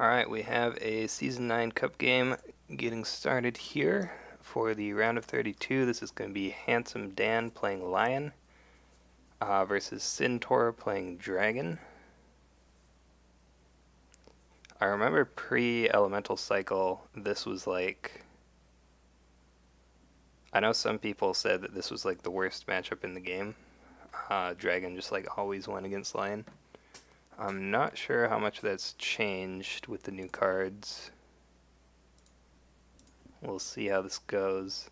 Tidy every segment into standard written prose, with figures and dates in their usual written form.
Alright, we have a Season 9 Cup game getting started here for the round of 32. This is going to be Handsome Dan playing Lion versus Sintor playing Dragon. I remember pre-Elemental Cycle, this was like... I know some people said that this was like the worst matchup in the game. Dragon just like always won against Lion. I'm not sure how much that's changed with the new cards. We'll see how this goes.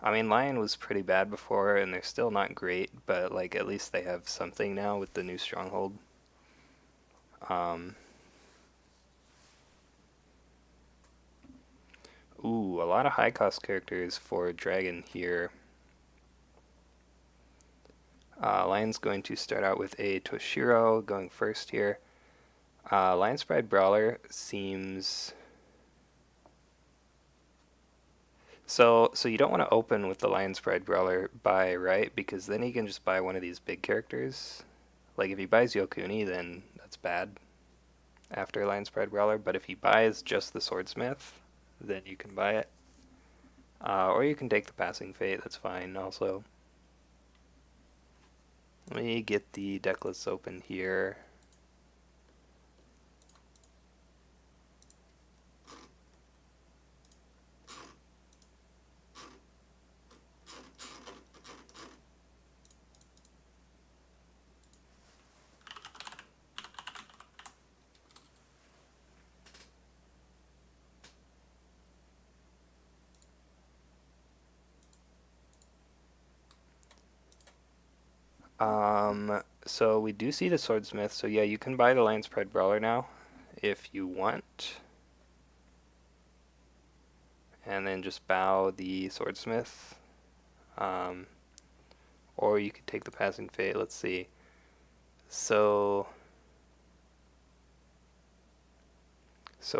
I mean, Lion was pretty bad before, and they're still not great, but like at least they have something now with the new Stronghold. Ooh, a lot of high-cost characters for Dragon here. Lion's going to start out with a Toshiro going first here. Lion's Pride Brawler seems... So you don't want to open with the Lion's Pride Brawler buy, right? Because then he can just buy one of these big characters. Like if he buys Yokuni, then that's bad after Lion's Pride Brawler. But if he buys just the Swordsmith, then you can buy it. Or you can take the Passing Fate, that's fine also. Let me get the deck list open here. So we do see the Swordsmith, so yeah, you can buy the Lion's Pride Brawler now, if you want. And then just bow the Swordsmith. Or you could take the Passing Fate, let's see. So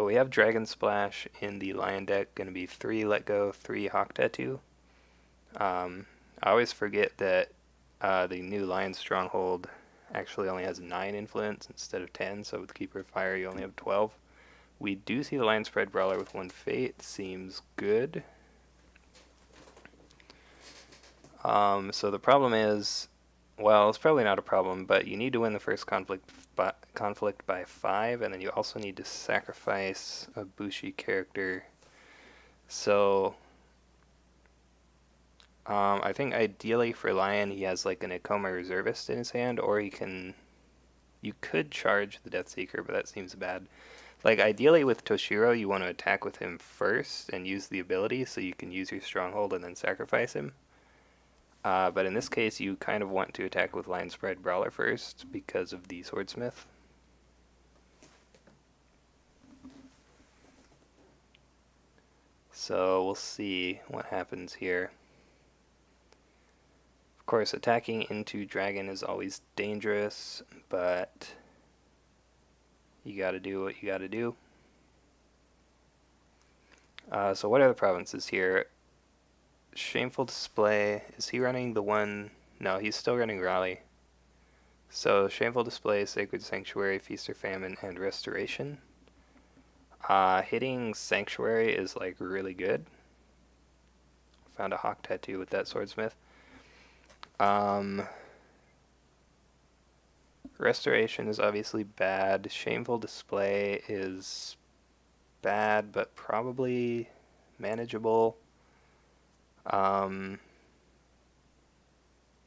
we have Dragon Splash in the Lion deck, going to be 3 Let Go, 3 Hawk Tattoo. I always forget that the new Lion Stronghold actually only has 9 influence instead of 10, so with Keeper of Fire you only have 12. We do see the Lion's Pride Brawler with 1 Fate, seems good. So the problem is, well, it's probably not a problem, but you need to win the first conflict by 5, and then you also need to sacrifice a Bushi character. So I think ideally for Lion, he has like an Ikoma Reservist in his hand, or you could charge the Deathseeker, but that seems bad. Like ideally with Toshiro, you want to attack with him first and use the ability so you can use your Stronghold and then sacrifice him. But in this case, you kind of want to attack with Lion's Pride Brawler first because of the Swordsmith. So we'll see what happens here. Of course, attacking into Dragon is always dangerous, but you gotta do what you gotta do. So what are the provinces here? Shameful Display, is he running the one? No, he's still running Raleigh. So Shameful Display, Sacred Sanctuary, Feast or Famine, and Restoration. Hitting Sanctuary is like really good. Found a Hawk Tattoo with that Swordsmith. Restoration is obviously bad. Shameful Display is bad, but probably manageable.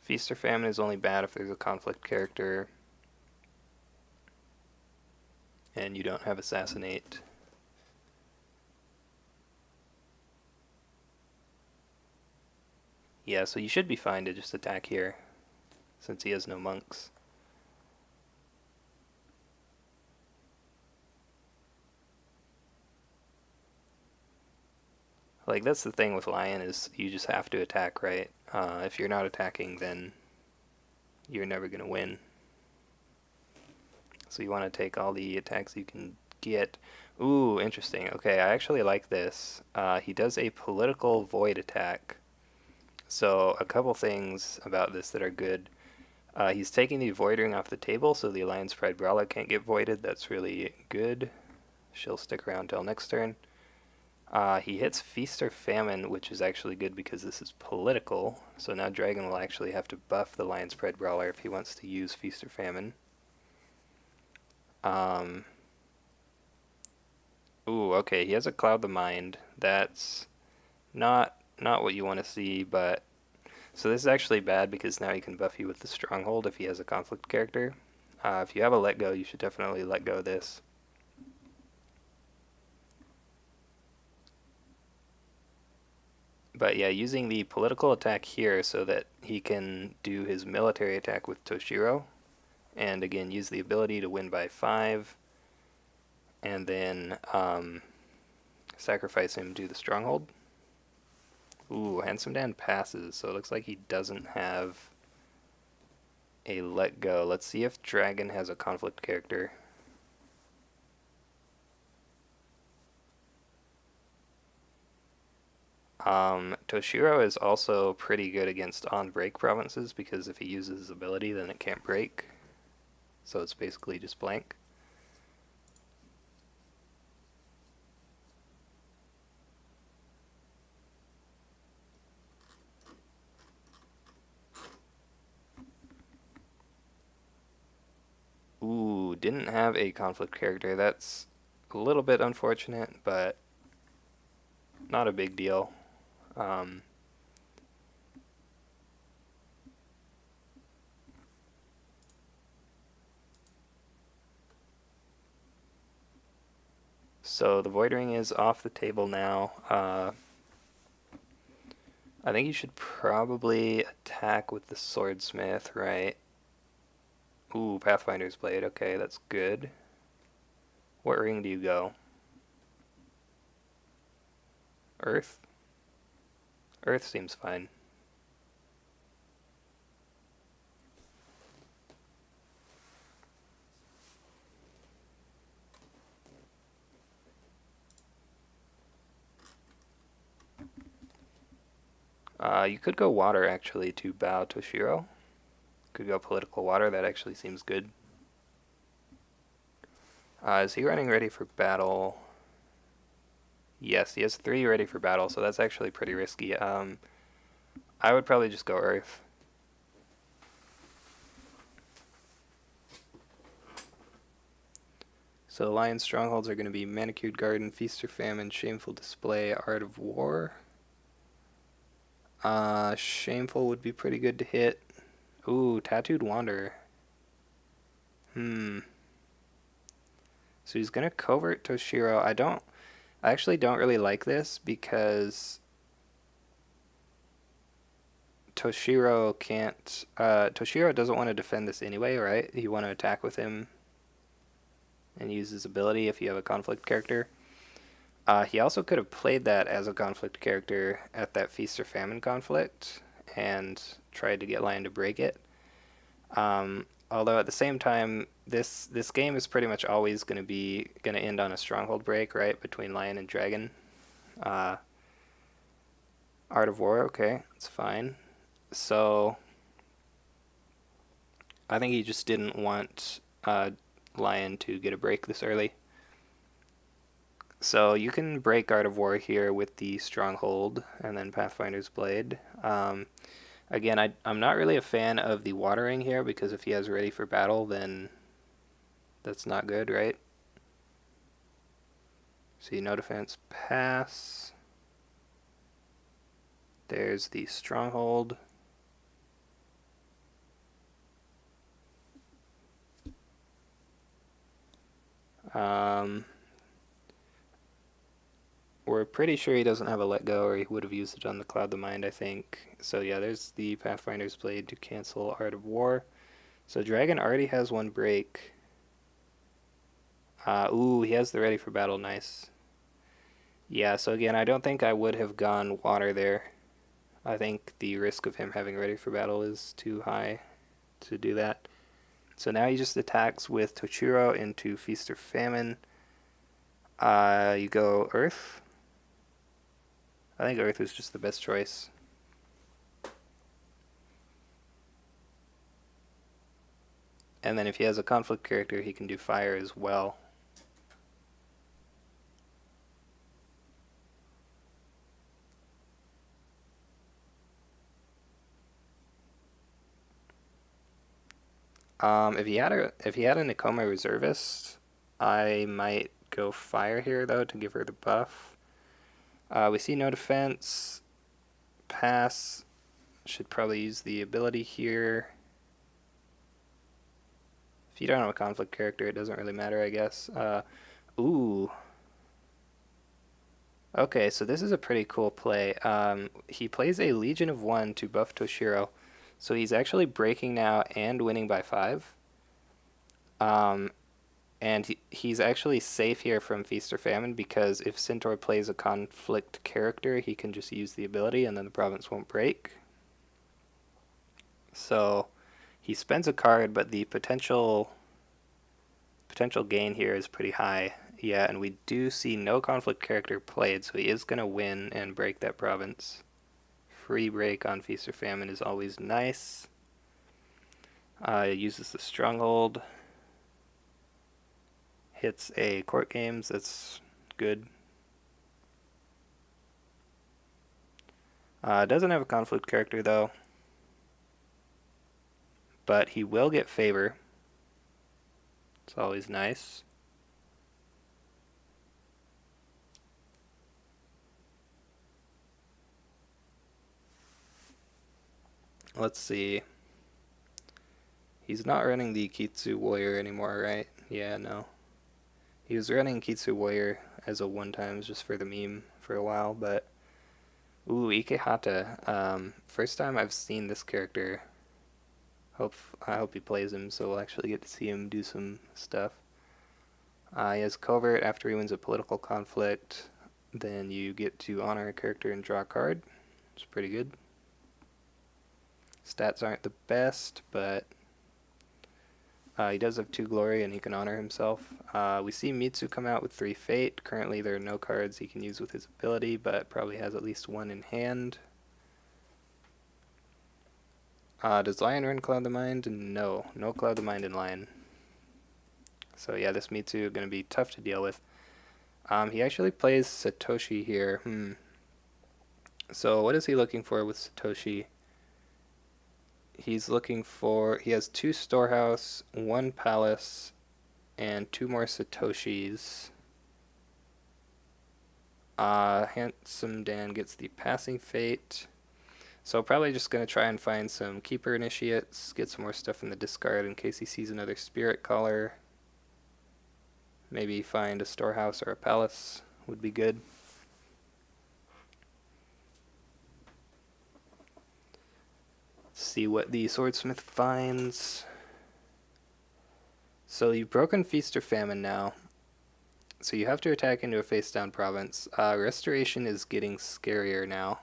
Feast or Famine is only bad if there's a conflict character and you don't have Assassinate. Yeah, so you should be fine to just attack here since he has no monks. Like, that's the thing with Lion, is you just have to attack, right? If you're not attacking, then you're never going to win. So you want to take all the attacks you can get. Ooh, interesting. Okay, I actually like this. He does a political void attack. So a couple things about this that are good. He's taking the Void Ring off the table, so the Lion's Pride Brawler can't get voided. That's really good. She'll stick around till next turn. He hits Feast or Famine, which is actually good because this is political. So now Dragon will actually have to buff the Lion's Pride Brawler if he wants to use Feast or Famine. Ooh, okay, he has a Cloud the Mind. That's not what you want to see, but so this is actually bad because now he can buff you with the Stronghold if he has a conflict character. If you have a Let Go, you should definitely let go of this. But yeah, using the political attack here so that he can do his military attack with Toshiro, and again use the ability to win by 5, and then sacrifice him to the Stronghold. Ooh, Handsome Dan passes, so it looks like he doesn't have a Let Go. Let's see if Dragon has a conflict character. Toshiro is also pretty good against on-break provinces because if he uses his ability, then it can't break. So it's basically just blank. Ooh, didn't have a conflict character. That's a little bit unfortunate, but not a big deal. So the Void Ring is off the table now. I think you should probably attack with the Swordsmith, right? Ooh, Pathfinder's Blade. Okay, that's good. What ring do you go? Earth? Earth seems fine. You could go water actually to bow Toshiro. Could go political water, that actually seems good. Is he running ready for battle? Yes, he has 3 ready for battle, so that's actually pretty risky. I would probably just go Earth. So Lion's Strongholds are going to be Manicured Garden, Feast or Famine, Shameful Display, Art of War. Shameful would be pretty good to hit. Ooh, Tattooed Wanderer. So he's gonna covert Toshiro. I actually don't really like this because Toshiro can't, Toshiro doesn't want to defend this anyway, right? You want to attack with him and use his ability if you have a conflict character. He also could have played that as a conflict character at that Feast or Famine conflict and tried to get Lion to break it. Although at the same time, this game is pretty much always going to end on a stronghold break, right, between Lion and Dragon. Art of War, okay, that's fine. So I think he just didn't want Lion to get a break this early. So you can break Art of War here with the Stronghold and then Pathfinder's Blade. Again, I'm not really a fan of the watering here because if he has Ready for Battle, then that's not good, right? See, no defense, pass. There's the Stronghold. We're pretty sure he doesn't have a Let Go, or he would have used it on the Cloud the Mind, I think. So yeah, there's the Pathfinder's Blade to cancel Art of War. So Dragon already has 1 break. Ooh, he has the Ready for Battle, nice. Yeah, so again, I don't think I would have gone water there. I think the risk of him having Ready for Battle is too high to do that. So now he just attacks with Toshiro into Feast or Famine. You go Earth. I think Earth is just the best choice. And then if he has a conflict character, he can do fire as well. If he had a Nakoma reservist, I might go fire here though to give her the buff. We see no defense. Pass. Should probably use the ability here. If you don't have a conflict character, it doesn't really matter, I guess. Ooh. Okay, so this is a pretty cool play. He plays a Legion of 1 to buff Toshiro. So he's actually breaking now and winning by 5. Um, and he's actually safe here from Feast or Famine because if Sintor plays a conflict character, he can just use the ability and then the province won't break. So he spends a card, but the potential gain here is pretty high. Yeah, and we do see no conflict character played, so he is going to win and break that province. Free break on Feast or Famine is always nice. Uses the Stronghold. Hits a Court Games, that's good. Doesn't have a conflict character though. But he will get Favor. It's always nice. Let's see. He's not running the Kitsu Warrior anymore, right? Yeah, no. He was running Kitsu Warrior as a one-time just for the meme for a while, but... Ooh, Ikehata. First time I've seen this character. I hope he plays him, so we'll actually get to see him do some stuff. He has Covert after he wins a political conflict. Then you get to honor a character and draw a card. It's pretty good. Stats aren't the best, but he does have 2 glory and he can honor himself. We see Mitsu come out with 3 fate. Currently there are no cards he can use with his ability, but probably has at least 1 in hand. Does Lion run Cloud the Mind? No. No Cloud the Mind in Lion. So yeah, this Mitsu is going to be tough to deal with. He actually plays Satoshi here. So what is he looking for with Satoshi? He's looking for... He has 2 Storehouse, 1 Palace, and 2 more Satoshis. Handsome Dan gets the Passing Fate. So probably just going to try and find some Keeper Initiates, get some more stuff in the discard in case he sees another Spirit Caller. Maybe find a Storehouse or a Palace would be good. See what the Swordsmith finds. So you've broken Feast or Famine now. So you have to attack into a face-down province. Restoration is getting scarier now.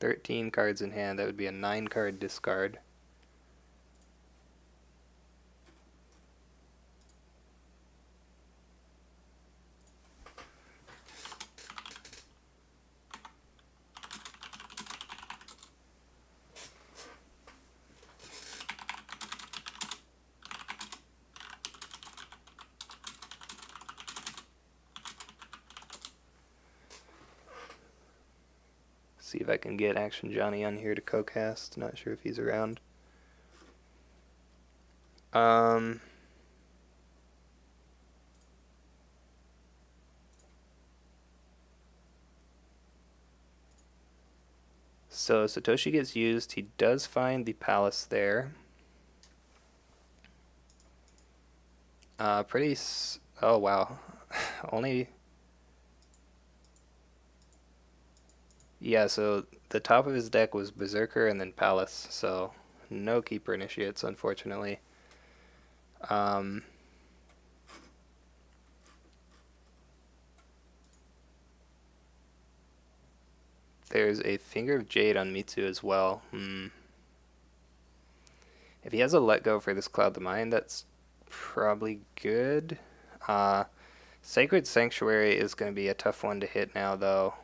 13 cards in hand, that would be a 9-card discard. See if I can get Action Johnny on here to co-cast. Not sure if he's around. So Satoshi gets used. He does find the Palace there. Oh wow. Only... Yeah, so the top of his deck was Berserker and then Palace, so no Keeper Initiates, unfortunately. There's a Finger of Jade on Mitsu as well. If he has a Let Go for this Cloud the Mind, that's probably good. Sacred Sanctuary is going to be a tough one to hit now, though.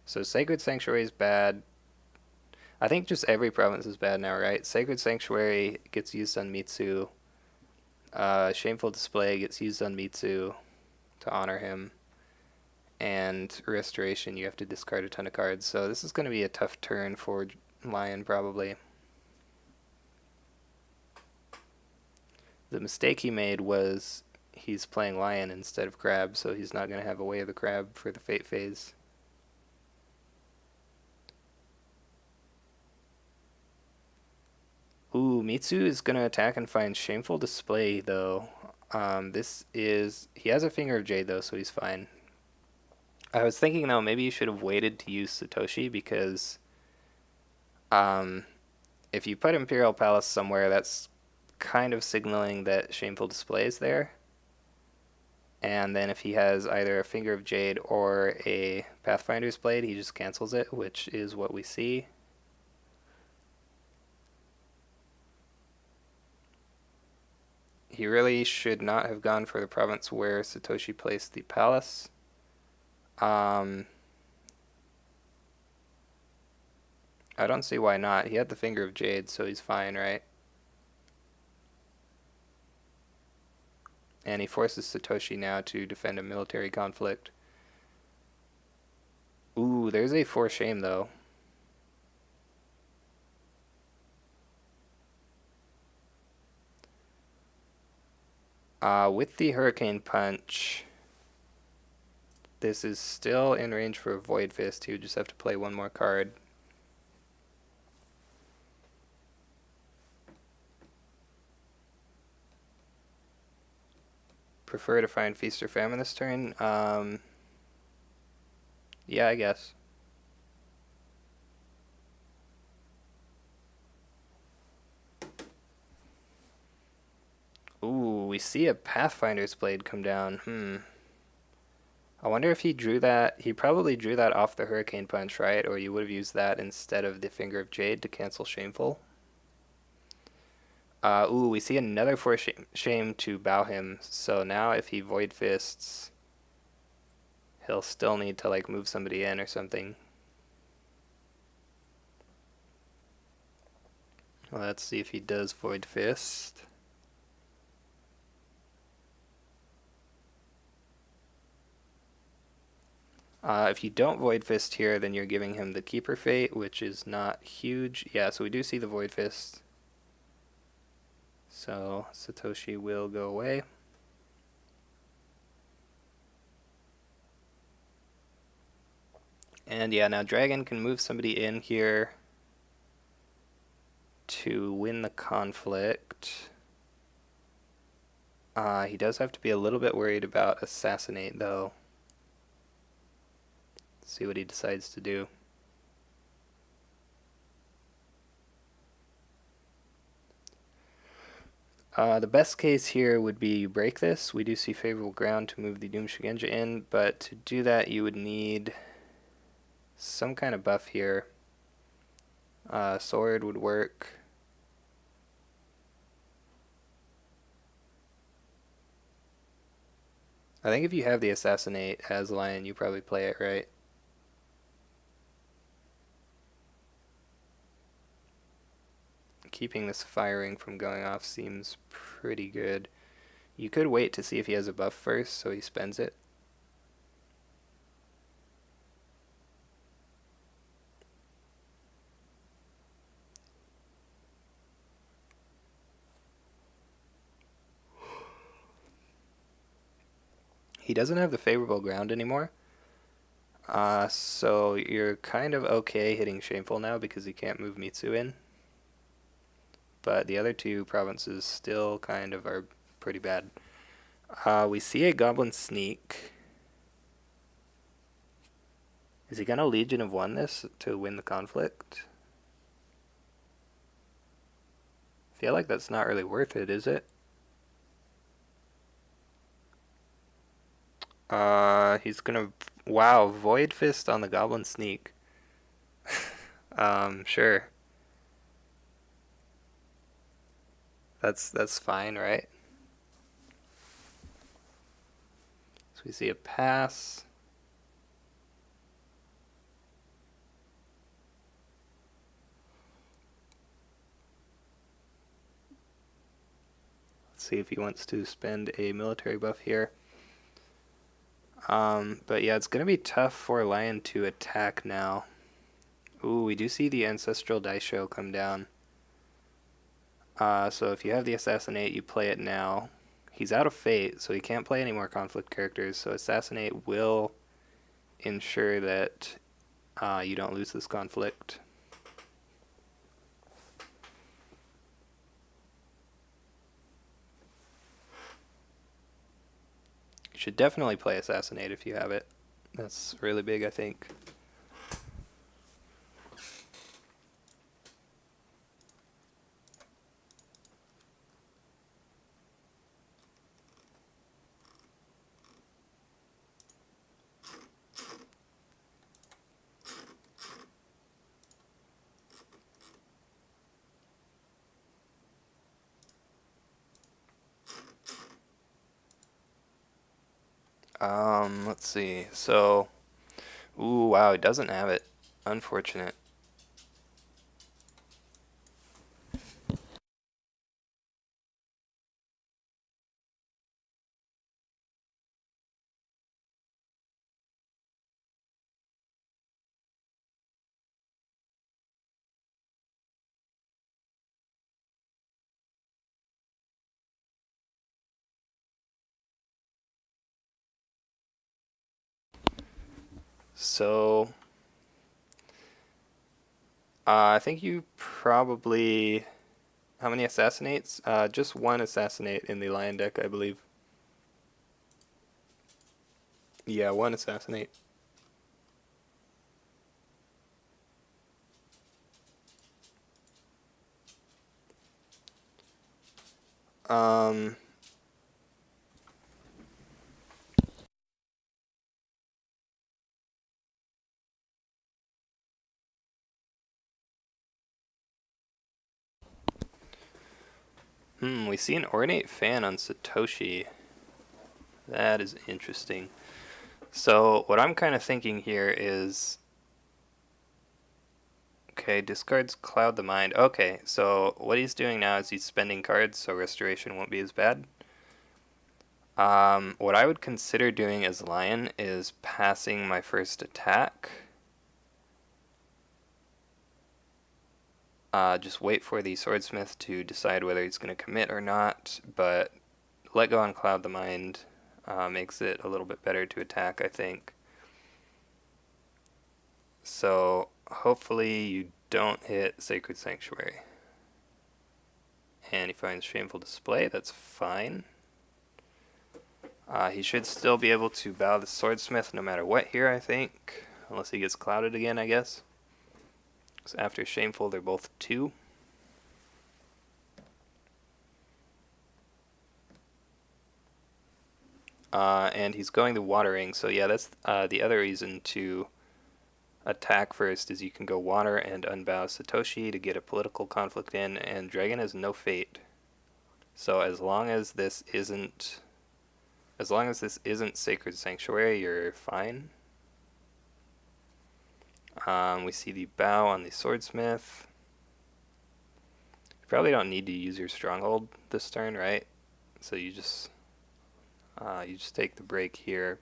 So Sacred Sanctuary is bad. I think just every province is bad now, right? Sacred Sanctuary gets used on Mitsu. Shameful Display gets used on Mitsu to honor him. And Restoration, you have to discard a ton of cards. So this is going to be a tough turn for Lion, probably. The mistake he made was he's playing lion instead of crab, so he's not going to have a way of the crab for the fate phase. Ooh, Mitsu is going to attack and find Shameful Display, though. He has a Finger of Jade, though, so he's fine. I was thinking, though, maybe you should have waited to use Satoshi, because um, if you put Imperial Palace somewhere, that's kind of signaling that Shameful Display is there. And then if he has either a Finger of Jade or a Pathfinder's Blade, he just cancels it, which is what we see. He really should not have gone for the province where Satoshi placed the palace. I don't see why not. He had the Finger of Jade, so he's fine, right? And he forces Satoshi now to defend a military conflict. Ooh, there's a 4 shame, though. With the Hurricane Punch, this is still in range for a Void Fist. He would just have to play one more card. Prefer to find Feast or Famine this turn? Yeah, I guess. Ooh, we see a Pathfinder's Blade come down. I wonder if he drew that. He probably drew that off the Hurricane Punch, right? Or you would have used that instead of the Finger of Jade to cancel Shameful. Ooh, we see another 4 shame to bow him. So now if he Void Fists, he'll still need to like move somebody in or something. Well, let's see if he does Void Fist. If you don't Void Fist here, then you're giving him the Keeper Fate, which is not huge. Yeah, so we do see the Void Fist. So Satoshi will go away. And yeah, now Dragon can move somebody in here to win the conflict. He does have to be a little bit worried about Assassinate, though. Let's see what he decides to do. The best case here would be you break this. We do see favorable ground to move the Doom Shigenja in, but to do that you would need some kind of buff here. Sword would work. I think if you have the Assassinate as Lion, you probably play it, right? Keeping this firing from going off seems pretty good. You could wait to see if he has a buff first, so he spends it. He doesn't have the favorable ground anymore. So you're kind of okay hitting Shameful now because he can't move Mitsu in. But the other 2 provinces still kind of are pretty bad. We see a Goblin Sneak. Is he gonna Legion of One this to win the conflict? I feel like that's not really worth it, is it? He's gonna... Wow, Void Fist on the Goblin Sneak. Sure. That's fine, right? So we see a pass. Let's see if he wants to spend a military buff here. But yeah, it's gonna be tough for Lion to attack now. Ooh, we do see the Ancestral Daisho come down. So if you have the Assassinate, you play it now. He's out of Fate, so he can't play any more conflict characters, so Assassinate will ensure that you don't lose this conflict. You should definitely play Assassinate if you have it. That's really big, I think. Let's see. So, ooh, wow, he doesn't have it. Unfortunate. So, I think you probably... How many Assassinates? Just one Assassinate in the Lion deck, I believe. Yeah, one Assassinate. Um, we see an Ornate Fan on Satoshi. That is interesting. So, what I'm kind of thinking here is... Okay, discards Cloud the Mind. Okay, so what he's doing now is he's spending cards, so Restoration won't be as bad. What I would consider doing as Lion is passing my first attack. Just wait for the Swordsmith to decide whether he's going to commit or not, but let go on Cloud the Mind makes it a little bit better to attack, I think. So hopefully you don't hit Sacred Sanctuary. And he finds Shameful Display, that's fine. He should still be able to bow the Swordsmith no matter what here, I think. Unless he gets clouded again, I guess. So after Shameful, they're both 2. And he's going the Watering, so yeah, that's the other reason to attack first is you can go Water and unbow Satoshi to get a political conflict in, and Dragon has no fate. So as long as this isn't Sacred Sanctuary, you're fine. We see the bow on the Swordsmith. You probably don't need to use your Stronghold this turn, right? So you just take the break here.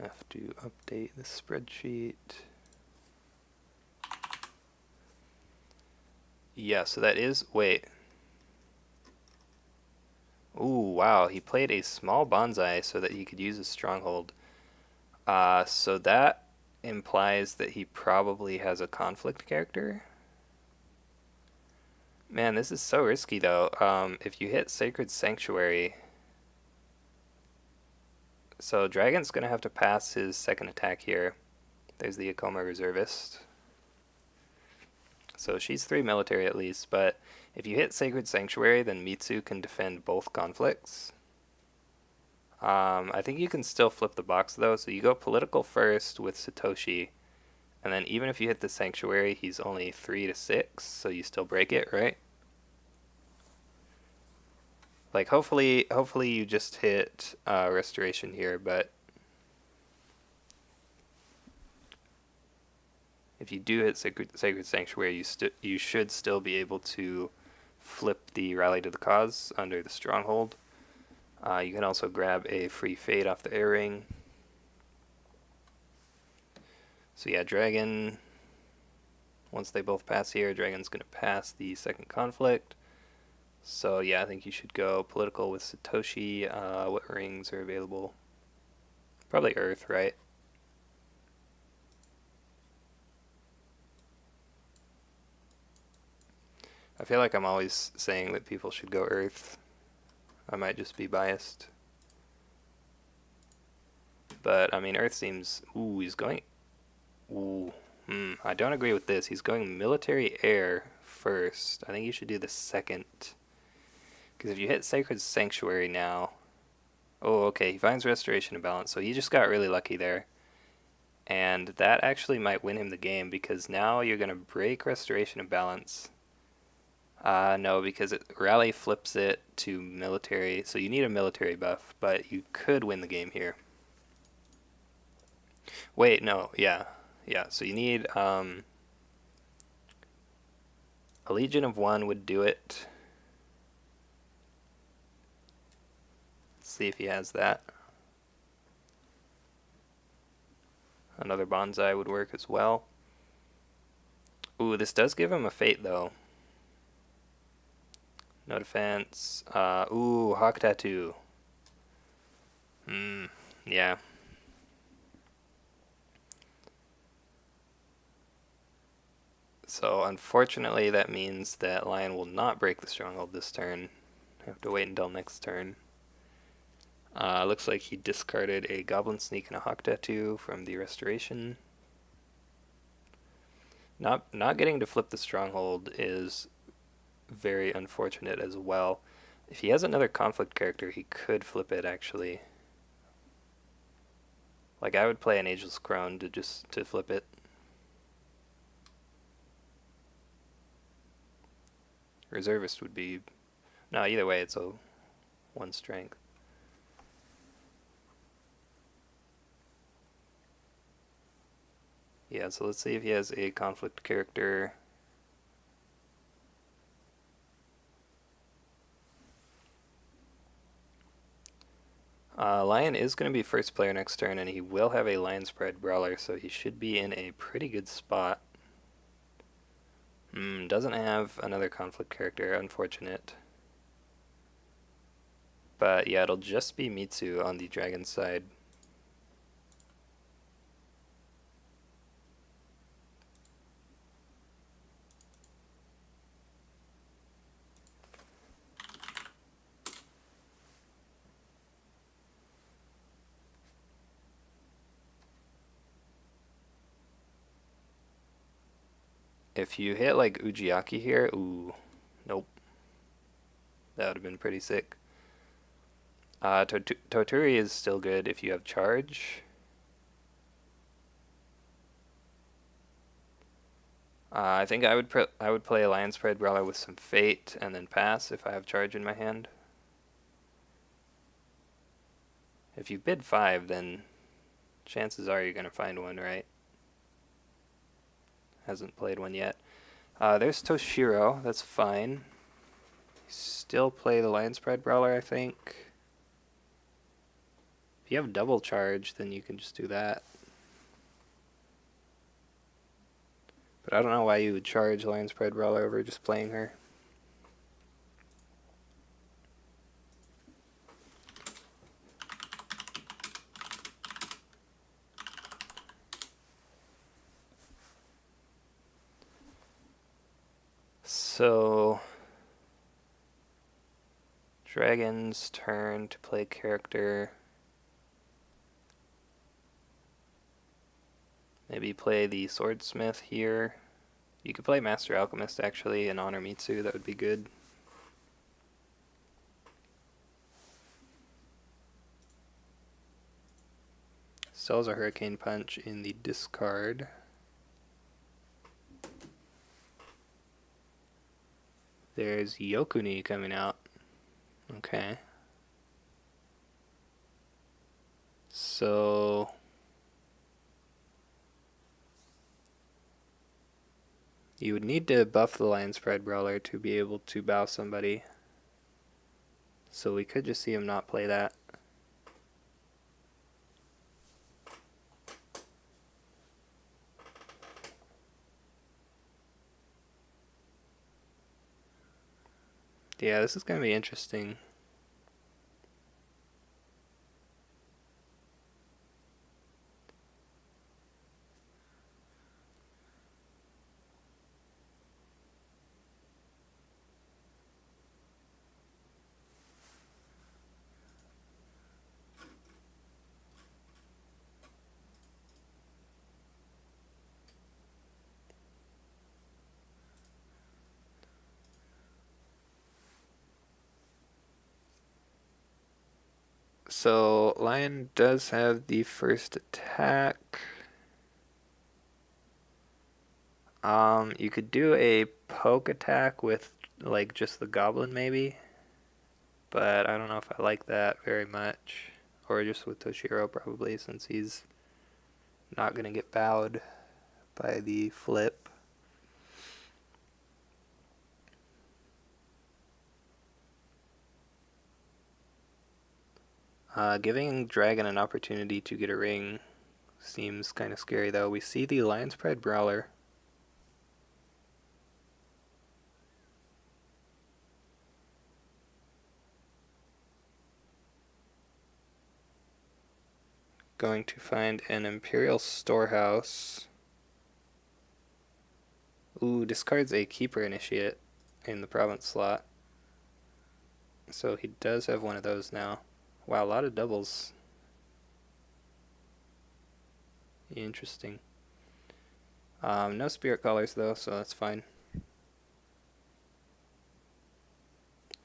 Have to update the spreadsheet. Yeah, so that is... Wait. Ooh, wow. He played a small bonsai so that he could use his stronghold. So that implies that he probably has a conflict character. Man, this is so risky, though. If you hit Sacred Sanctuary... So Dragon's going to have to pass his second attack here. There's the Akoma Reservist. So she's 3 military at least, but if you hit Sacred Sanctuary, then Mitsu can defend both conflicts. I think you can still flip the box though, so you go political first with Satoshi, and then even if you hit the Sanctuary, he's only 3 to 6, so you still break it, right? Like hopefully you just hit Restoration here, but If you do hit Sacred Sanctuary, you should still be able to flip the Rally to the Cause under the Stronghold. You can also grab a free Fade off the Air Ring. So yeah, Dragon, once they both pass here, Dragon's going to pass the second conflict. So yeah, I think you should go political with Satoshi. What rings are available? Probably Earth, right? I feel like I'm always saying that people should go Earth. I might just be biased. But, I mean, Earth seems... Ooh, he's going... Ooh. I don't agree with this. He's going military air first. I think you should do the second. Because if you hit Sacred Sanctuary now... Oh, okay, he finds Restoration of Balance. So he just got really lucky there. And that actually might win him the game, because now you're going to break Restoration of Balance. No, because Rally flips it to military, so you need a military buff, but you could win the game here. Wait, no, yeah, so you need, a Legion of One would do it. Let's see if he has that. Another Bonsai would work as well. Ooh, this does give him a Fate, though. No defense. Ooh, Hawk Tattoo. Yeah. So, unfortunately, that means that Lion will not break the Stronghold this turn. I have to wait until next turn. Looks like he discarded a Goblin Sneak and a Hawk Tattoo from the Restoration. Not getting to flip the Stronghold is very unfortunate as well. If he has another conflict character, he could flip it, actually. Like, I would play an Ageless Crone to flip it. Reservist would be... No, either way, it's a 1 strength. Yeah, so let's see if he has a conflict character. Lion is going to be first player next turn, and he will have a Lion's Pride Brawler, so he should be in a pretty good spot. Doesn't have another conflict character, unfortunate. But yeah, it'll just be Mitsu on the dragon side. If you hit like Ujiaki here, ooh, nope. That would have been pretty sick. Toturi is still good if you have charge. I think I would play Alliance Pride Brawler with some Fate and then pass if I have charge in my hand. If you bid 5, then chances are you're going to find one, right? Hasn't played one yet. There's Toshiro, that's fine. Still play the Lion's Pride Brawler, I think. If you have double charge, then you can just do that. But I don't know why you would charge Lion's Pride Brawler over just playing her. So, Dragon's turn to play character. Maybe play the Swordsmith here. You could play Master Alchemist actually and honor Mitsu, that would be good. Still has a Hurricane Punch in the discard. There's Yokuni coming out. Okay. So... You would need to buff the Lion's Pride Brawler to be able to bow somebody. So we could just see him not play that. Yeah, this is going to be interesting. So Lion does have the first attack. You could do a poke attack with like just the goblin maybe, but I don't know if I like that very much. Or just with Toshiro probably, since he's not gonna get bowed by the flip. Giving Dragon an opportunity to get a ring seems kind of scary though. We see the Lion's Pride Brawler. Going to find an Imperial Storehouse. Ooh, discards a Keeper Initiate in the province slot. So he does have one of those now. Wow, a lot of doubles. Interesting. No Spirit Callers though, so that's fine.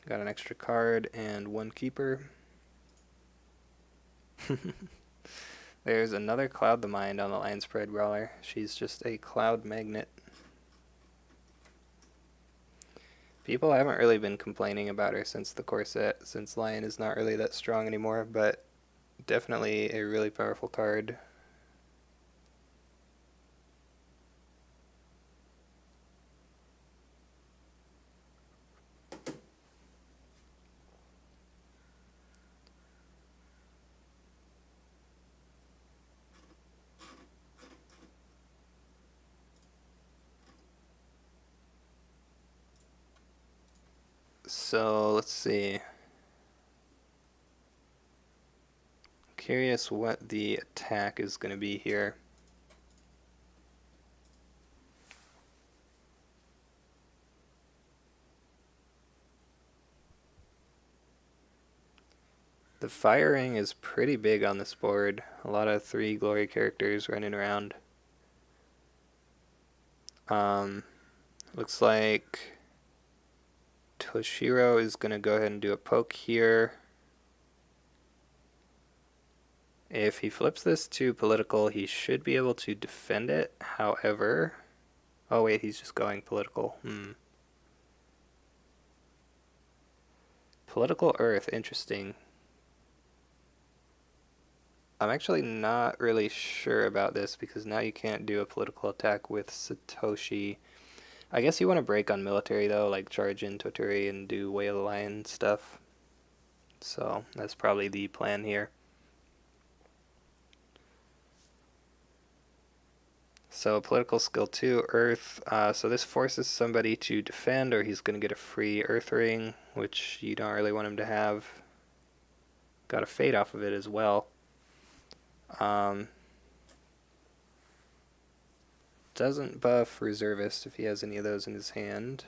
Got an extra card and one Keeper. There's another Cloud the Mind on the Lion's Pride Brawler. She's just a cloud magnet. People haven't really been complaining about her since the core set, since Lion is not really that strong anymore, but definitely a really powerful card. So let's see. Curious what the attack is going to be here. The firing is pretty big on this board. A lot of 3 glory characters running around. Looks like Toshiro is going to go ahead and do a poke here. If he flips this to political, he should be able to defend it. However, oh wait, he's just going political. Political Earth, interesting. I'm actually not really sure about this because now you can't do a political attack with Satoshi. I guess you want to break on military though, like charge in Toturi and do Way of the Lion stuff. So that's probably the plan here. So political skill 2, Earth. So this forces somebody to defend or he's going to get a free Earth ring, which you don't really want him to have. Got a fade off of it as well. Doesn't buff Reservist if he has any of those in his hand.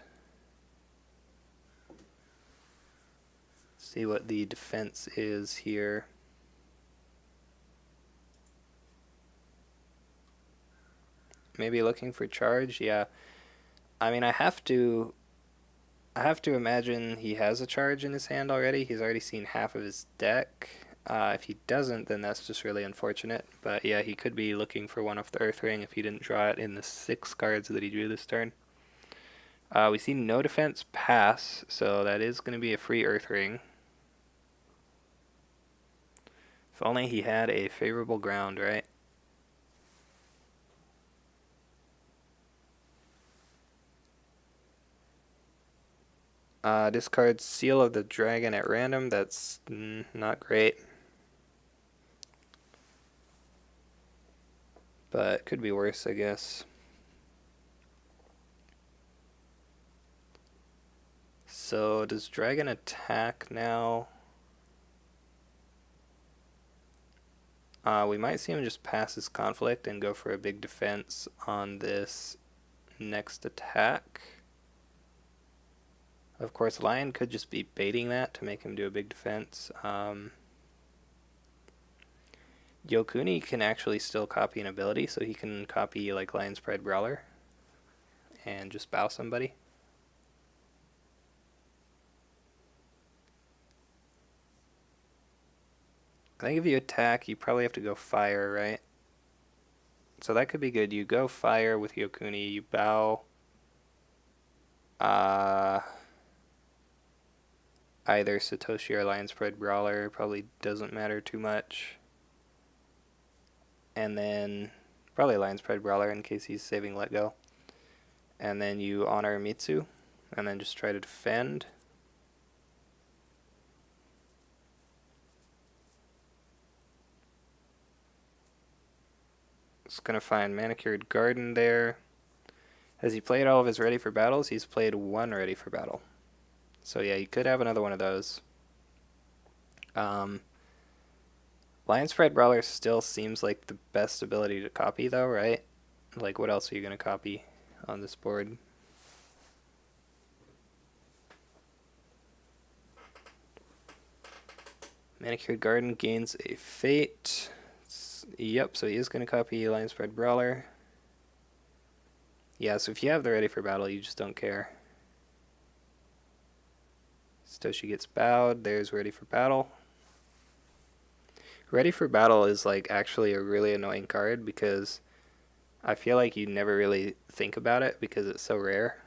See what the defense is here. Maybe looking for charge, yeah. I mean, I have to imagine he has a charge in his hand already. He's already seen half of his deck. If he doesn't, then that's just really unfortunate. But yeah, he could be looking for one off the Earth Ring if he didn't draw it in the 6 cards that he drew this turn. We see no defense pass, so that is going to be a free Earth Ring. If only he had a favorable ground, right? Discard Seal of the Dragon at random. That's not great. But could be worse, I guess. So does Dragon attack now? We might see him just pass his conflict and go for a big defense on this next attack. Of course, Lion could just be baiting that to make him do a big defense. Yokuni can actually still copy an ability, so he can copy like Lion's Pride Brawler and just bow somebody. I think if you attack, you probably have to go fire, right? So that could be good. You go fire with Yokuni, you bow either Satoshi or Lion's Pride Brawler, probably doesn't matter too much. And then probably Lion's Pride Brawler in case he's saving Let Go. And then you honor Mitsu, and then just try to defend. It's going to find Manicured Garden there. Has he played all of his Ready for Battles? He's played one Ready for Battle. So yeah, you could have another one of those. Lion's Pride Brawler still seems like the best ability to copy though, right? Like what else are you going to copy on this board? Manicured Garden gains a fate. Yep, so he is going to copy Lion's Pride Brawler. Yeah, so if you have the Ready for Battle, you just don't care. Satoshi gets bowed. There's Ready for Battle. Ready for Battle is like actually a really annoying card because I feel like you never really think about it because it's so rare.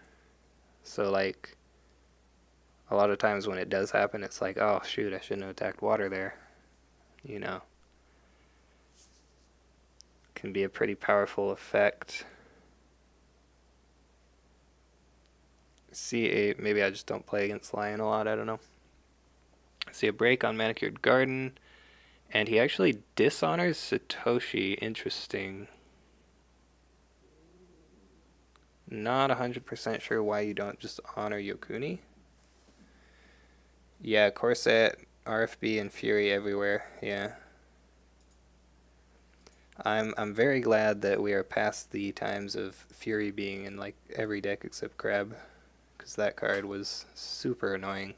So like a lot of times when it does happen, it's like, oh shoot, I shouldn't have attacked water there. You know. Can be a pretty powerful effect. See maybe I just don't play against Lion a lot, I don't know. See a break on Manicured Garden. And he actually dishonors Satoshi. Interesting. Not 100% sure why you don't just honor Yokuni. Yeah, Corset, RFB, and Fury everywhere. Yeah. I'm very glad that we are past the times of Fury being in like every deck except Crab, because that card was super annoying.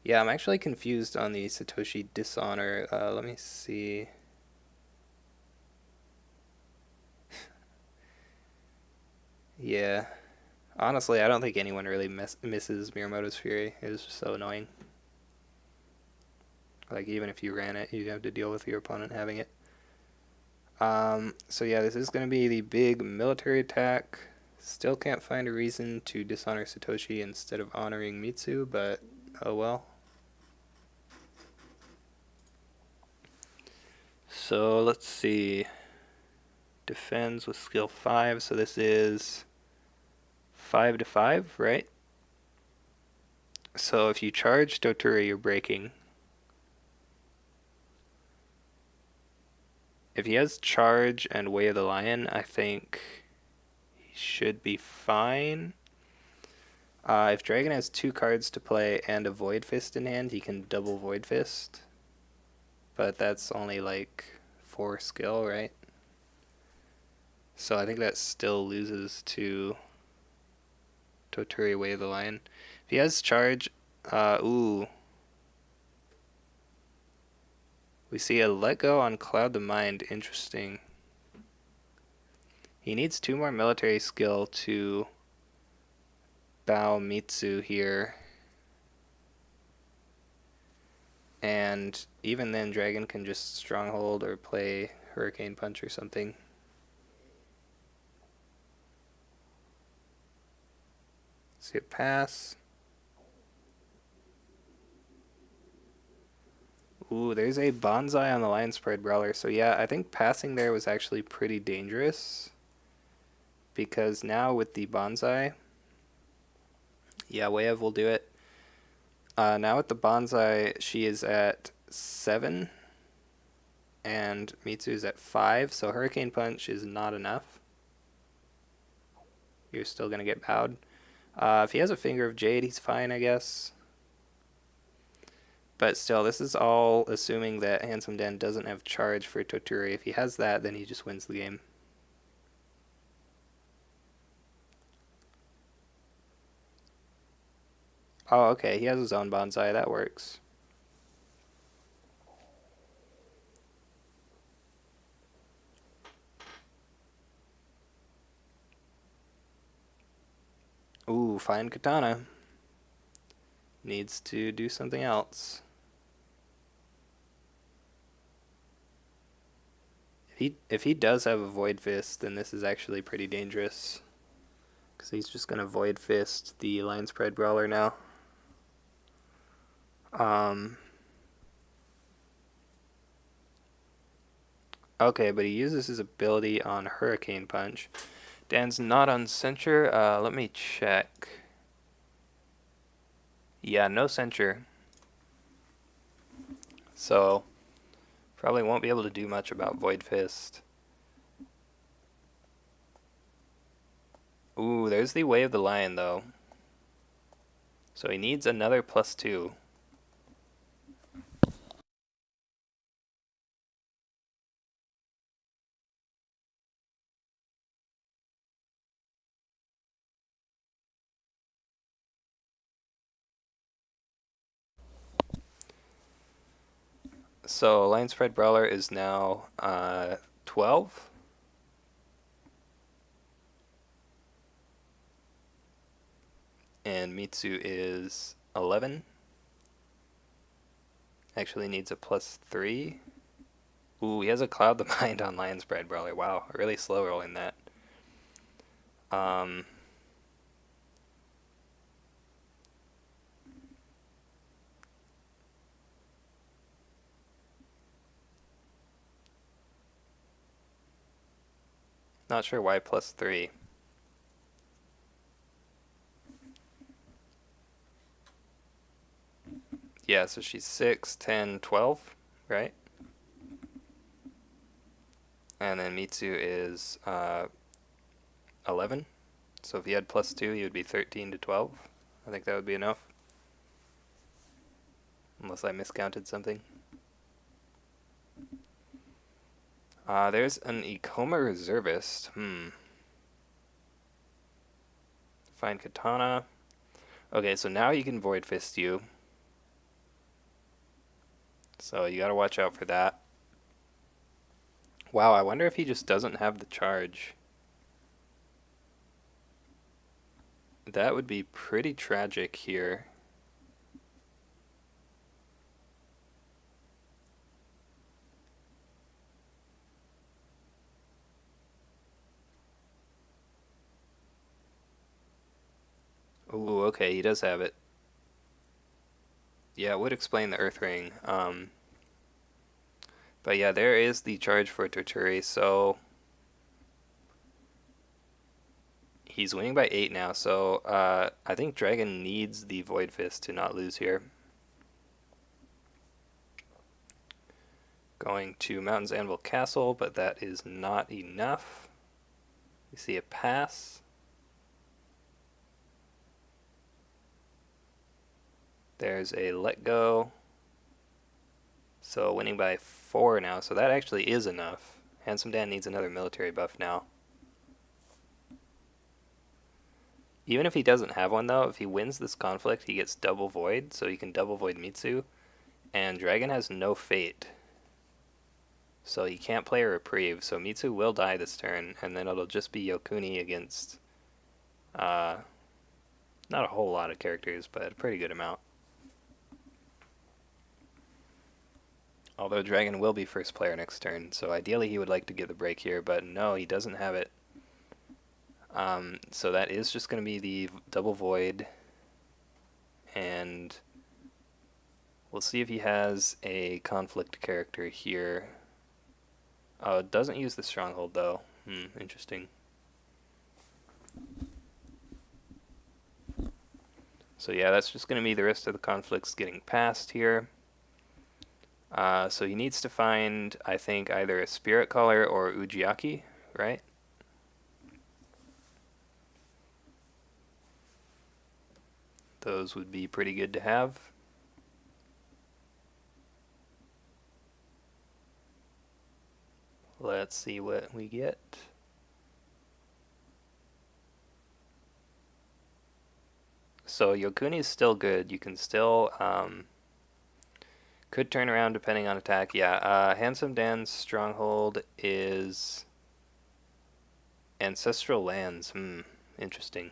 Yeah, I'm actually confused on the Satoshi Dishonor. Let me see. Yeah. Honestly, I don't think anyone really misses Miyamoto's Fury. It was just so annoying. Like, even if you ran it, you'd have to deal with your opponent having it. So yeah, this is going to be the big military attack. Still can't find a reason to dishonor Satoshi instead of honoring Mitsu, but oh well. So let's see. Defends with skill 5, so this is 5 to 5, right? So if you charge Dotori, you're breaking. If he has charge and Way of the Lion, I think he should be fine. If Dragon has 2 cards to play and a Void Fist in hand, he can double Void Fist. But that's only like 4 skill, right? So I think that still loses to Toturi Way of the Lion. If he has charge, ooh. We see a Let Go on Cloud the Mind. Interesting. He needs 2 more military skill to bow Mitsu here. And even then, Dragon can just Stronghold or play Hurricane Punch or something. See it pass. Ooh, there's a bonsai on the Lion Spread Brawler. So yeah, I think passing there was actually pretty dangerous. Because now with the bonsai, yeah, Wayev will do it. Now with the bonsai, she is at 7, and Mitsu's at 5, so Hurricane Punch is not enough. You're still going to get bowed. If he has a Finger of Jade, he's fine, I guess. But still, this is all assuming that Handsome Dan doesn't have charge for Toturi. If he has that, then he just wins the game. Oh, okay, he has his own bonsai. That works. Ooh, fine katana. Needs to do something else. If he does have a Void Fist, then this is actually pretty dangerous. Because he's just going to Void Fist the Lion Spread Brawler now. Okay, but he uses his ability on Hurricane Punch. Dan's not on Censure. Let me check. Yeah, no Censure. So, probably won't be able to do much about Void Fist. Ooh, there's the Way of the Lion, though. So he needs another +2. So Lion Spread Brawler is now 12. And Mitsu is 11. Actually needs a +3. Ooh, he has a Cloud the Mind on Lion Spread Brawler. Wow, really slow rolling that. Not sure why +3. Yeah, so she's 6, 10, 12, right? And then Mitsu is 11. So if he had +2, he would be 13 to 12. I think that would be enough. Unless I miscounted something. There's an Ikoma Reservist. Find Katana. Okay, so now you can Void Fist you. So you gotta watch out for that. Wow, I wonder if he just doesn't have the charge. That would be pretty tragic here. Ooh, okay, he does have it. Yeah, it would explain the Earth Ring. But yeah, there is the charge for Torturi, so he's winning by 8 now, so I think Dragon needs the Void Fist to not lose here. Going to Mountain's Anvil Castle, but that is not enough. You see a pass. There's a let go. So winning by 4 now, so that actually is enough. Handsome Dan needs another military buff now. Even if he doesn't have one though, if he wins this conflict, he gets double void, so he can double void Mitsu. And Dragon has no fate. So he can't play a reprieve, so Mitsu will die this turn, and then it'll just be Yokuni against not a whole lot of characters, but a pretty good amount. Although Dragon will be first player next turn, so ideally he would like to get the break here, but no, he doesn't have it. So that is just going to be the double void, and We'll see if he has a conflict character here. Oh, it doesn't use the stronghold though. Interesting. So yeah, that's just going to be the rest of the conflicts getting passed here. So he needs to find, I think, either a Spirit Caller or Ujiaki, right? Those would be pretty good to have. Let's see what we get. So Yokuni is still good. You can still could turn around depending on attack. Yeah, Handsome Dan's stronghold is Ancestral Lands. Interesting.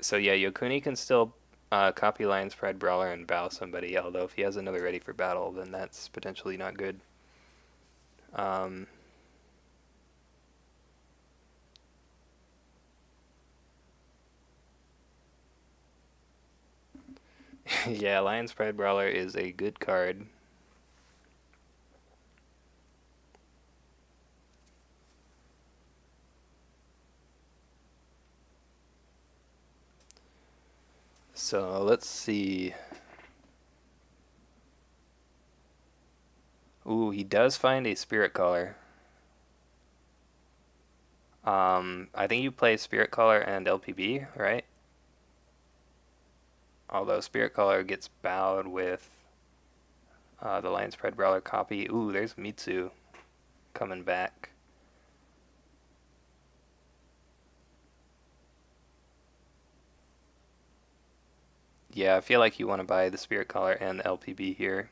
So yeah, Yokuni can still copy Lion's Pride Brawler and bow somebody, although if he has another ready for battle, then that's potentially not good. Yeah, Lion's Pride Brawler is a good card. So let's see. Ooh, he does find a Spirit Caller. I think you play Spirit Caller and LPB, right? Although Spirit Caller gets bowed with the Lion's Pride Brawler copy. Ooh, there's Mitsu coming back. Yeah, I feel like you want to buy the Spirit Caller and the LPB here.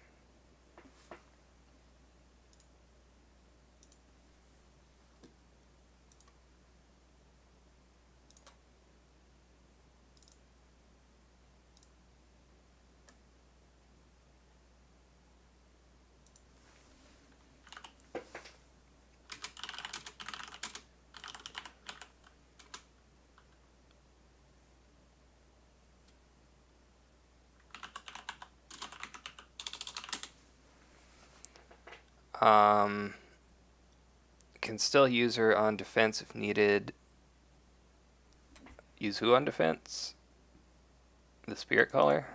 Can still use her on defense if needed. Use who on defense? The Spirit Caller?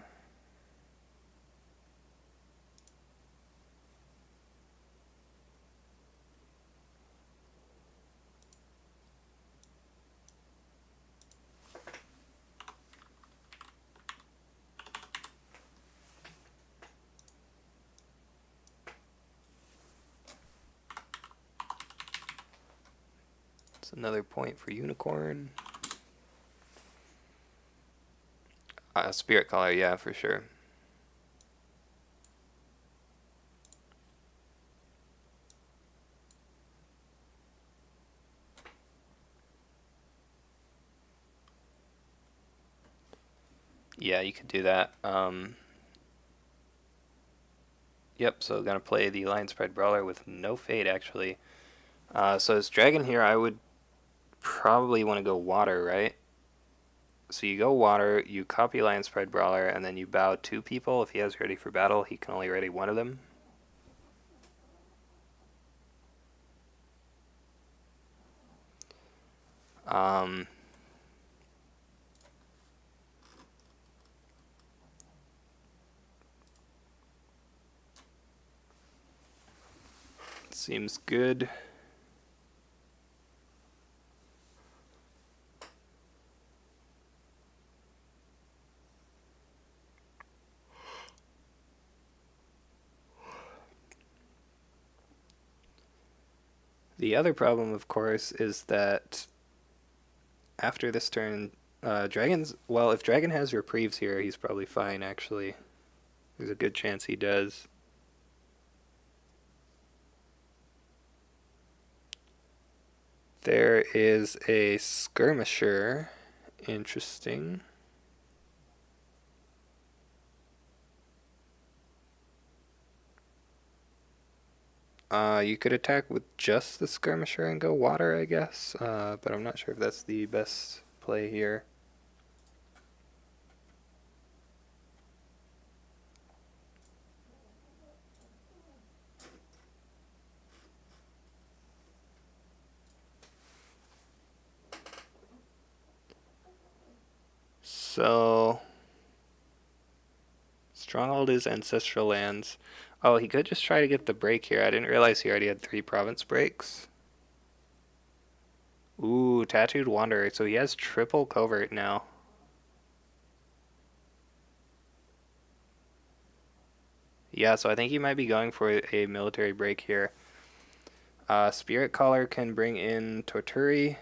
It's another point for Unicorn. Spirit Caller, yeah, for sure. Yeah, you could do that. Yep, so gonna play the Lion's Pride Brawler with no fade, actually. So as Dragon here, I would probably want to go Water, right? So you go Water, you copy Lion's Pride Brawler, and then you bow two people. If he has ready for battle, he can only ready one of them. Seems good. The other problem, of course, is that after this turn, Dragon's... Well, if Dragon has reprieves here, he's probably fine, actually. There's a good chance he does. There is a Skirmisher. Interesting. You could attack with just the Skirmisher and go Water, I guess. But I'm not sure if that's the best play here. So, Stronghold is Ancestral Lands. Oh, he could just try to get the break here. I didn't realize he already had 3 province breaks. Ooh, Tattooed Wanderer. So he has triple covert now. Yeah, so I think he might be going for a military break here. Spirit Caller can bring in Torturi.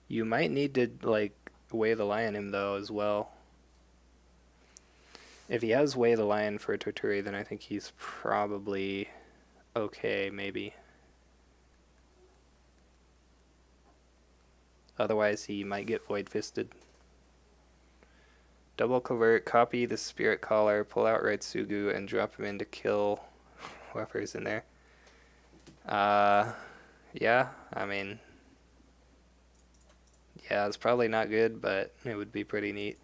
You might need to, like, Weigh the Lion him, though, as well. If he has Weigh the Lion for Torturi, then I think he's probably okay, maybe. Otherwise, he might get Void-Fisted. Double Covert, copy the Spirit Caller, pull out Raitsugu, and drop him in to kill whoever's in there. Yeah, I mean... Yeah, it's probably not good, but it would be pretty neat.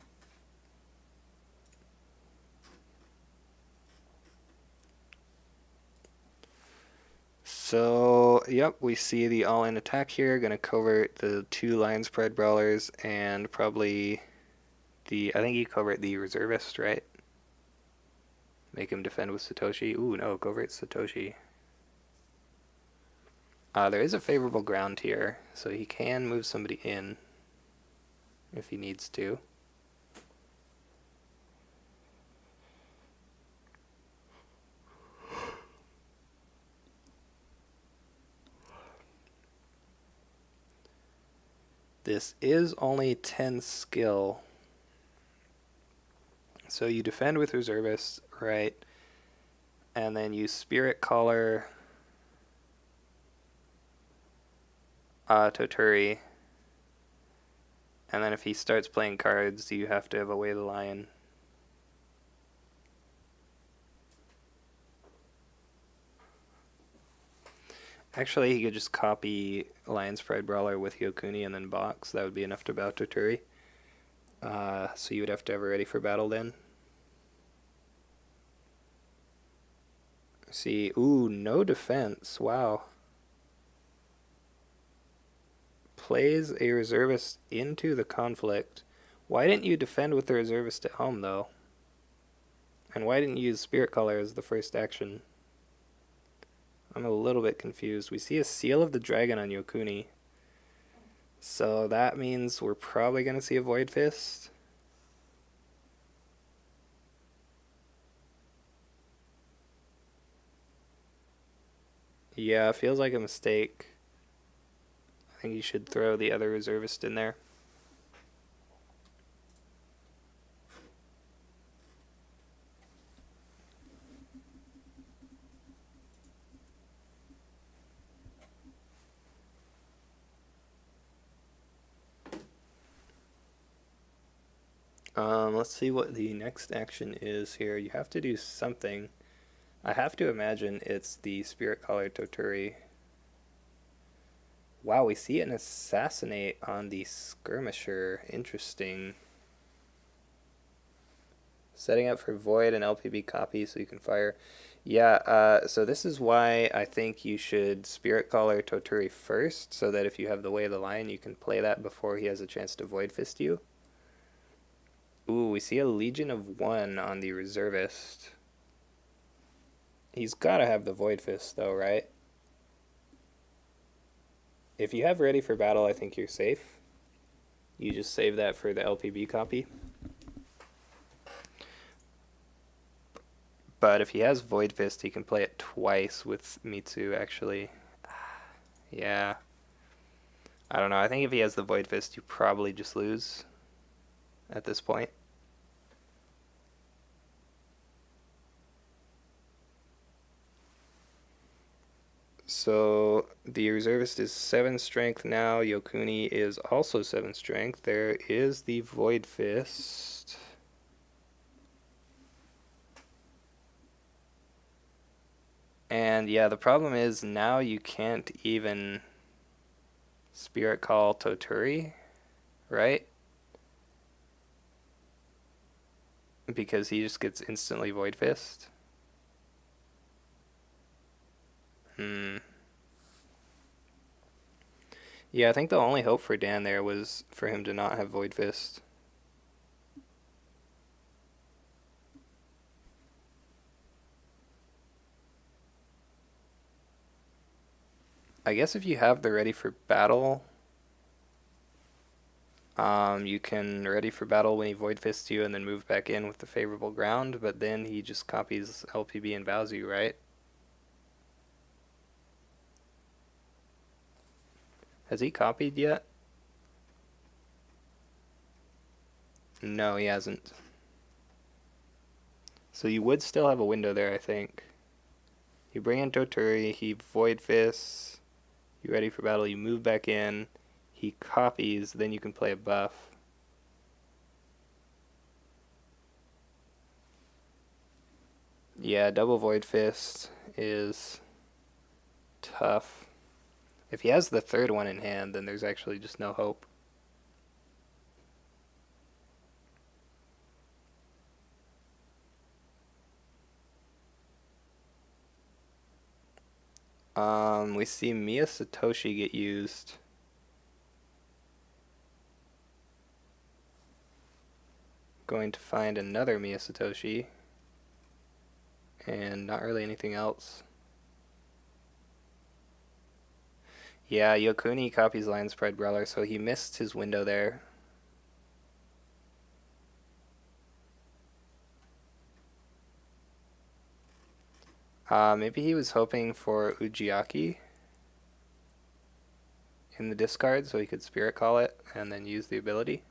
So, yep, we see the all-in attack here. Gonna covert the 2 Lion Spread Brawlers and probably the... I think he covert the Reservist, right? Make him defend with Satoshi. Ooh, no, covert Satoshi. There is a favorable ground here, so he can move somebody in if he needs to. This is only 10 skill. So you defend with Reservists, right? And then you Spirit Caller Toturi. And then if he starts playing cards, you have to have Away the Lion. Actually, he could just copy Lion's Pride Brawler with Yokuni and then box. That would be enough to bow Toturi. So you would have to have it ready for battle then. See, ooh, no defense. Wow. Plays a reservist into the conflict. Why didn't you defend with the reservist at home, though? And why didn't you use Spirit Caller as the first action? I'm a little bit confused. We see a Seal of the Dragon on Yokuni. So that means we're probably going to see a Void Fist. Yeah, feels like a mistake. I think you should throw the other reservist in there. Let's see what the next action is here. You have to do something. I have to imagine it's the Spirit Caller Toturi. Wow, we see an Assassinate on the Skirmisher. Interesting. Setting up for Void and LPB copy so you can fire. Yeah, so this is why I think you should Spirit Caller Toturi first, so that if you have the Way of the Lion, you can play that before he has a chance to Void Fist you. Ooh, we see a Legion of 1 on the Reservist. He's got to have the Void Fist, though, right? If you have Ready for Battle, I think you're safe. You just save that for the LPB copy. But if he has Void Fist, he can play it twice with Mitsu, actually. Yeah. I don't know. I think if he has the Void Fist, you probably just lose at this point. So the reservist is 7 strength now. Yokuni is also 7 strength. There is the Void Fist. And yeah, the problem is now you can't even Spirit Call Toturi, right? Because he just gets instantly Void Fist. Yeah, I think the only hope for Dan there was for him to not have Void Fist. I guess if you have the ready for battle, you can ready for battle when he Void Fists you and then move back in with the favorable ground, but then he just copies LPB and bows you, right? Has he copied yet? No, he hasn't. So you would still have a window there, I think. You bring in Toturi, he Void Fists, you ready for battle, you move back in, he copies, then you can play a buff. Yeah, double Void Fist is tough. If he has the third one in hand, then there's actually just no hope. We see Mia Satoshi get used. Going to find another Mia Satoshi. And not really anything else. Yeah, Yokuni copies Lion Spread Brawler, so he missed his window there. Maybe he was hoping for Ujiaki in the discard so he could Spirit Call it and then use the ability.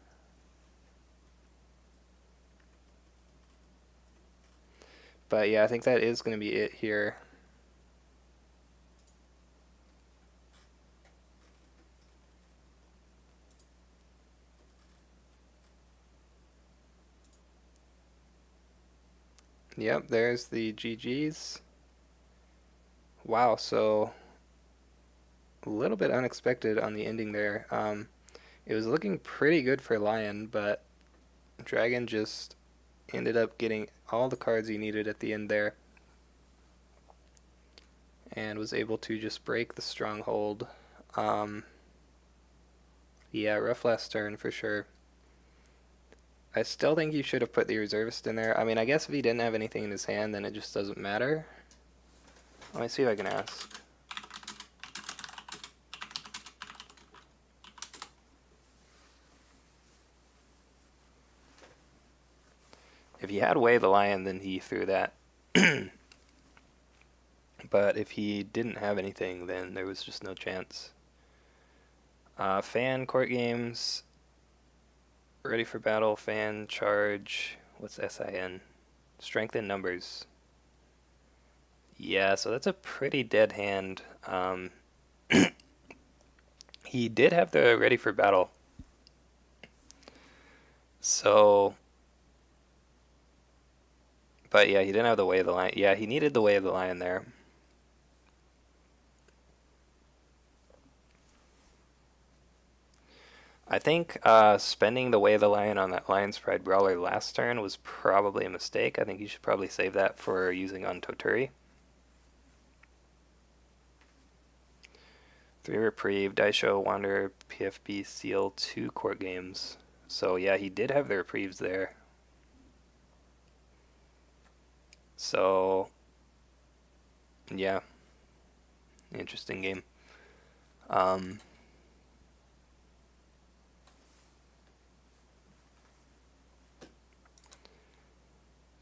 But yeah, I think that is going to be it here. Yep, there's the GG's. Wow, so a little bit unexpected on the ending there. It was looking pretty good for Lion, but Dragon just ended up getting all the cards he needed at the end there and was able to just break the stronghold. Yeah, rough last turn for sure. I still think you should have put the reservist in there. I mean, I guess if he didn't have anything in his hand, then it just doesn't matter. Let me see if I can ask. If he had Way the Lion, then he threw that. But if he didn't have anything, then there was just no chance. Fan court games. Ready for battle. Fan charge. What's SIN? Strength in numbers. Yeah, so that's a pretty dead hand. He did have the ready for battle. So, but yeah, he didn't have the Way of the Lion. Yeah, he needed the Way of the Lion there. I think spending the Way of the Lion on that Lion's Pride Brawler last turn was probably a mistake. I think you should probably save that for using on Toturi. 3 Reprieve, Daisho, Wander, PFB, Seal, 2 court games. So yeah, he did have the reprieves there. So yeah, interesting game.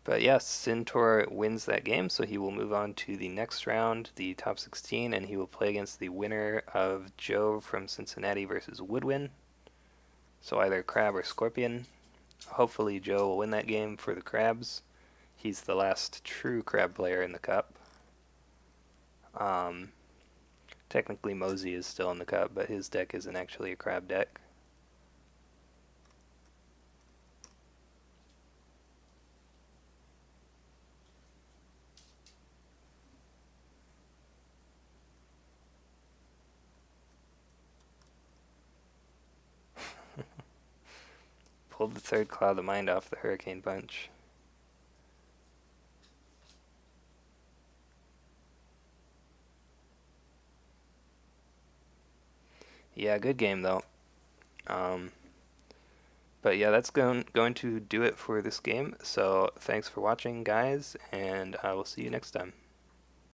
But yes, sintor wins that game, so he will move on to the next round, the top 16, and he will play against the winner of Joe from Cincinnati versus Woodwin. So either Crab or Scorpion. Hopefully Joe will win that game for the Crabs. He's the last true Crab player in the Cup. Technically Mosey is still in the Cup, but his deck isn't actually a Crab deck. Pulled the third Cloud of the Mind off the Hurricane Punch. Yeah, good game though. Um, but yeah, that's going to do it for this game. So thanks for watching, guys, and I will see you next time.